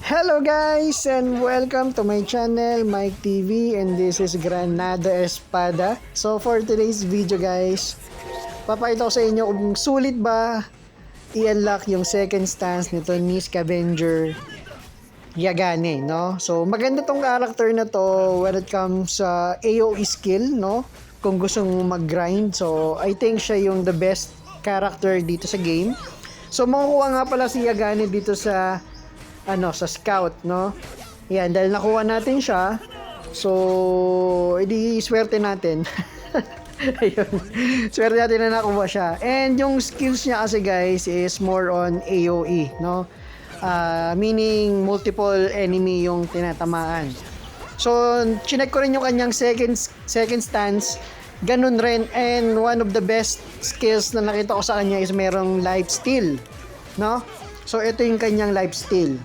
Hello guys and welcome to my channel Mike TV, and this is Granada Espada. So for today's video guys, papakita ko sa inyo kung sulit ba i-unlock yung second stance nito ni Scavenger Yagane, no? So maganda tong character na to when it comes sa AoE skill, no? Kung gusto mong mag-grind, so I think siya yung the best character dito sa game. So makukuha nga pala si Yagane dito sa sa scout, no? Yan, dahil nakuha natin siya. So, edi swerte natin. Ayun. Swerte natin na nakuha siya. And yung skills niya kasi guys is more on AoE, no? Meaning multiple enemy yung tinatamaan. So, chinek ko rin yung kanyang second stance. Ganun rin, and one of the best skills na nakita ko sa kanya is merong life steal, no? So, ito yung kanyang life steal.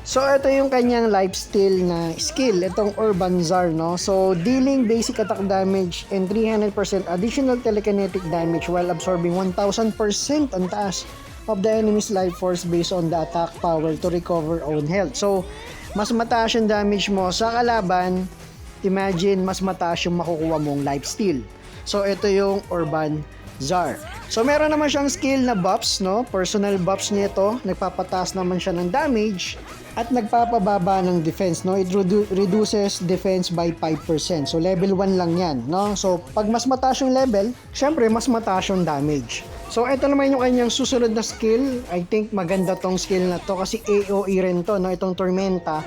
So, ito yung kanyang lifesteal na skill, itong Urban Czar, no? So, dealing basic attack damage and 300% additional telekinetic damage while absorbing 1000% ang taas of the enemy's life force based on the attack power to recover own health. So, mas mataas yung damage mo sa kalaban, imagine mas mataas yung makukuha mong lifesteal. So, ito yung Urban Czar. So, meron naman siyang skill na buffs, no? Personal buffs niya ito. Nagpapataas naman siya ng damage at nagpapababa ng defense, no? It reduces defense by 5%. So, level 1 lang yan, no? So, pag mas mataas yung level, syempre, mas mataas yung damage. So, ito naman yung kanyang susunod na skill. I think maganda tong skill na to kasi AoE rin to, no? Itong Tormenta.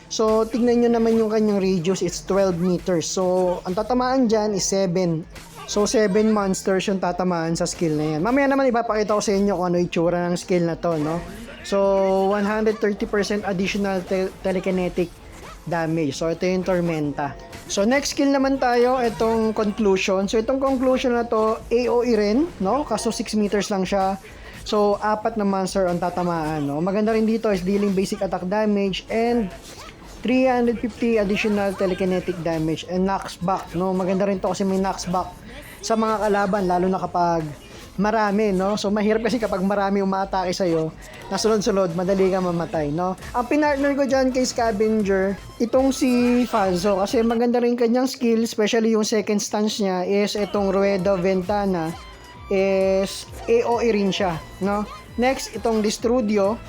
So, tignan nyo naman yung kanyang radius. It's 12 meters. So, ang tatamaan dyan is 7. So, 7 monsters yung tatamaan sa skill na yan. Mamaya naman ipapakita ko sa inyo kung ano itsura ng skill na to, no? So, 130% additional telekinetic damage. So, ito yung Tormenta. So, next skill naman tayo, itong Conclusion. So, itong Conclusion na to, AoE rin, no? Kaso 6 meters lang siya. So, 4 na monster ang tatamaan, no? Maganda rin dito is dealing basic attack damage and 350 additional telekinetic damage and knocks back, no? Maganda rin to kasi may knocks back sa mga kalaban, lalo na kapag marami, no? So, mahirap kasi kapag marami umaatake sa'yo, na sunod-sunod, madali ka mamatay, no? Ang pinartner ko dyan kay Scavenger, itong si Falso, kasi maganda rin kanyang skill, especially yung second stance niya, is itong Rueda Ventana, is AoE rin siya, no? Next, itong Destrudio,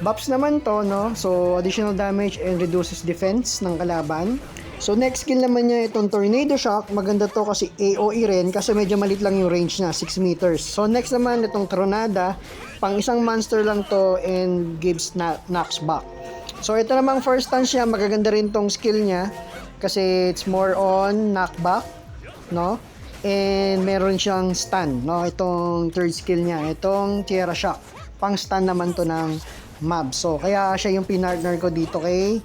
buffs naman to, no? So, additional damage and reduces defense ng kalaban. So, next skill naman niya itong Tornado Shock. Maganda to kasi AoE rin kasi medyo malit lang yung range na, 6 meters. So, next naman itong Tronada. Pang isang monster lang to and gives knocks back. So, ito namang first stance niya. Magaganda rin tong skill niya kasi it's more on knockback, no? And meron siyang stun, no? Itong third skill niya. Itong Tierra Shock. Pang stun naman to ng mob. So, kaya siya yung pinartner ko dito kay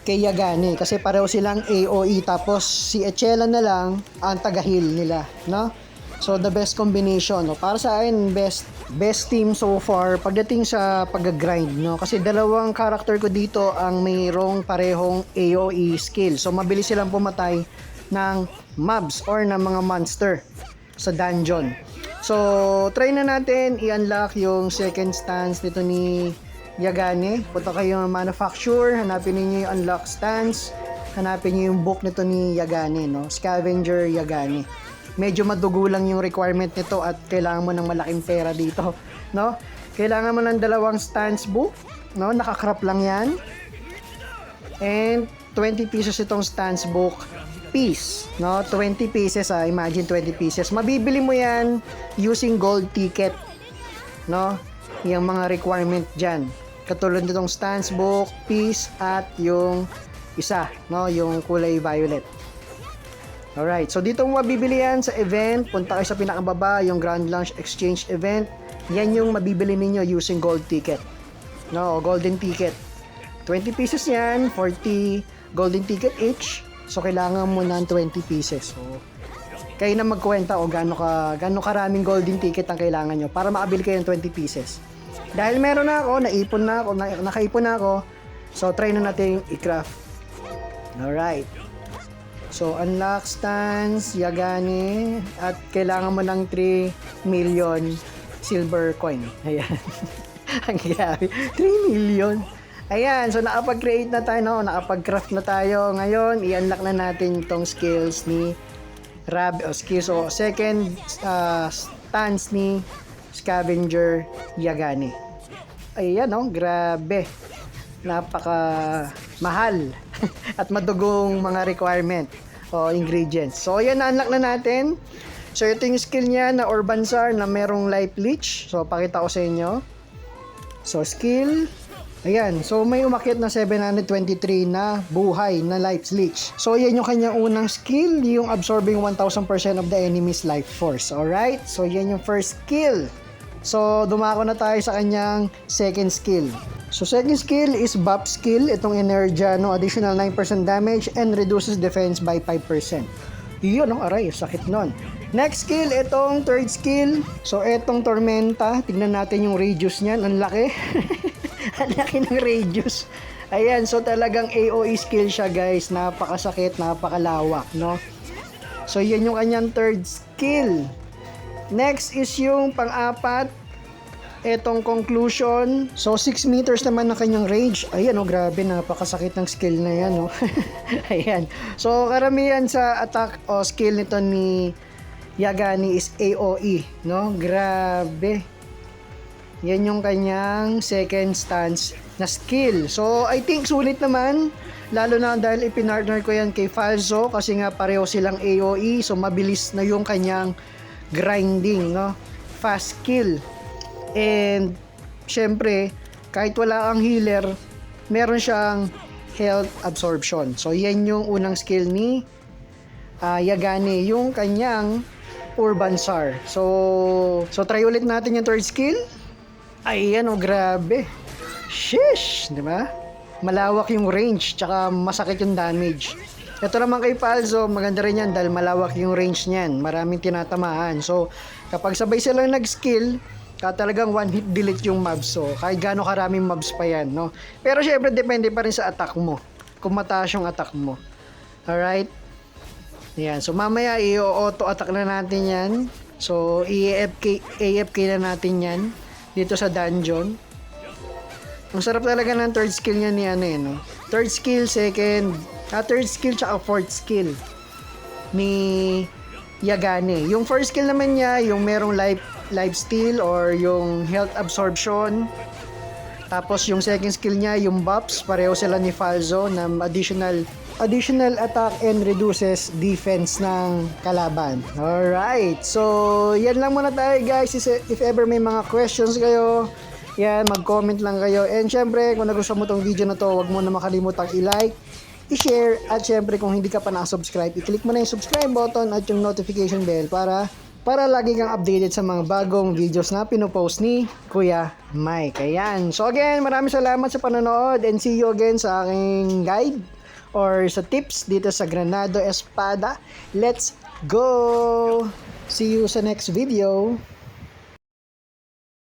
Yagane kasi pareho silang AoE, tapos si Echela na lang ang taga-heal nila, no? So, the best combination, no? Para sa akin, best team so far pagdating sa pag-grind, no? Kasi dalawang character ko dito ang mayroong parehong AoE skill. So, mabilis silang pumatay ng mobs or ng mga monster sa dungeon. So, try na natin i-unlock yung second stance nito ni Yagane. Punta kayo ng manufacture, hanapin niyo yung unlock stance, hanapin niyo yung book nito ni Yagane, no? Scavenger Yagane. Medyo madugo lang yung requirement nito at kailangan mo ng malaking pera dito, no? Kailangan mo ng 2 stance book, no? Nakakrap lang yan. And 20 pesos itong stance book piece, no? 20 pieces, imagine 20 pieces. Mabibili mo yan using gold ticket, no? Yung mga requirement dyan. Katulad nitong stance book, piece, at yung isa, no? Yung kulay violet. Alright, so dito mo mabibili yan sa event. Punta kayo sa pinakababa, yung Grand Launch Exchange event. Yan yung mabibili ninyo using gold ticket, no? Golden ticket. 20 pieces yan, 40 golden ticket each. So, kailangan mo ng 20 pieces. So, kayo na magkwenta o gaano karaming golden ticket ang kailangan nyo para makabili kayo ng 20 pieces. Dahil meron na ako, nakaipon na ako, so try na natin i-craft. Alright. So, unlock stance, Yagane, at kailangan mo ng 3 million silver coin. Ayan. Ang grabe. 3 million. Ayan, so nakapag-create na tayo, no? Nakapag-craft na tayo. Ngayon, i-unlock na natin itong skills ni skills o second stance ni Scavenger Yagani. Ayan, no? Grabe. Napaka mahal at madugong mga requirement o ingredients. So, ayan, na-unlock na natin. So, ito yung skill niya na Urbansar na merong life leech. So, pakita ko sa inyo. So, skill. Ayan. So, may umakyat na 723 na buhay na life leech. So, yan yung kanyang unang skill, yung absorbing 1000% of the enemy's life force. Alright? So, yan yung first skill. So, dumako na tayo sa kanyang second skill. So, second skill is buff skill. Itong Energia, no? Additional 9% damage and reduces defense by 5%. Yun, no? Aray, sakit nun. Next skill, itong third skill. So, itong Tormenta. Tignan natin yung radius niyan. Ang laki. Ang laki ng radius. Ayan, so talagang AOE skill siya, guys. Napakasakit, napakalawak, no? So, yan yung kanyang third skill. Next is yung pang-apat. Etong conclusion. So, 6 meters naman ang kanyang range. Ayan, oh, grabe, napakasakit ng skill na yan, oh. Ayan. So, karamihan sa attack o skill nito ni Yagani is AOE, no? Grabe. Yan yung kanyang second stance na skill. So, I think sulit naman. Lalo na dahil ipinartner ko yan kay Falzo kasi nga pareho silang AOE. So, mabilis na yung kanyang grinding, no? Fast skill. And, syempre, kahit wala kang healer, meron siyang health absorption. So, yan yung unang skill ni Yagani, yung kanyang Urbansar. So, try ulit natin yung third skill. Ayan, oh, grabe. Sheesh, di ba? Malawak yung range, tsaka masakit yung damage. Ito naman kay Falzo, maganda rin yan dahil malawak yung range niyan. Maraming tinatamaan. So, kapag sabay silang nag-skill, talagang one hit delete yung mobs. So, kahit gaano karaming mobs pa yan, no? Pero syempre, depende pa rin sa attack mo. Kung mataas yung attack mo. Alright? Yan. So, mamaya, i-auto attack na natin yan. So, AFK na natin yan. Dito sa dungeon. Ang sarap talaga ng third skill niya ni ano no? Third skill, third skill tsaka fourth skill ni Yagani. Yung first skill naman niya, yung merong life steal or yung health absorption. Tapos yung second skill niya, yung buffs, pareho sila ni Falzo na additional attack and reduces defense ng kalaban. Alright, so yan lang muna tayo, guys. If ever may mga questions kayo, yan, mag-comment lang kayo. And syempre, kung nagustuhan mo tong video na to, huwag mo na makalimutang i-like, i-share, at syempre kung hindi ka pa nakasubscribe, i-click mo na yung subscribe button at yung notification bell para lagi kang updated sa mga bagong videos na pinopost ni Kuya Mike. Ayan. So again, maraming salamat sa panonood and see you again sa aking guide or sa tips dito sa Granado Espada. Let's go! See you sa next video.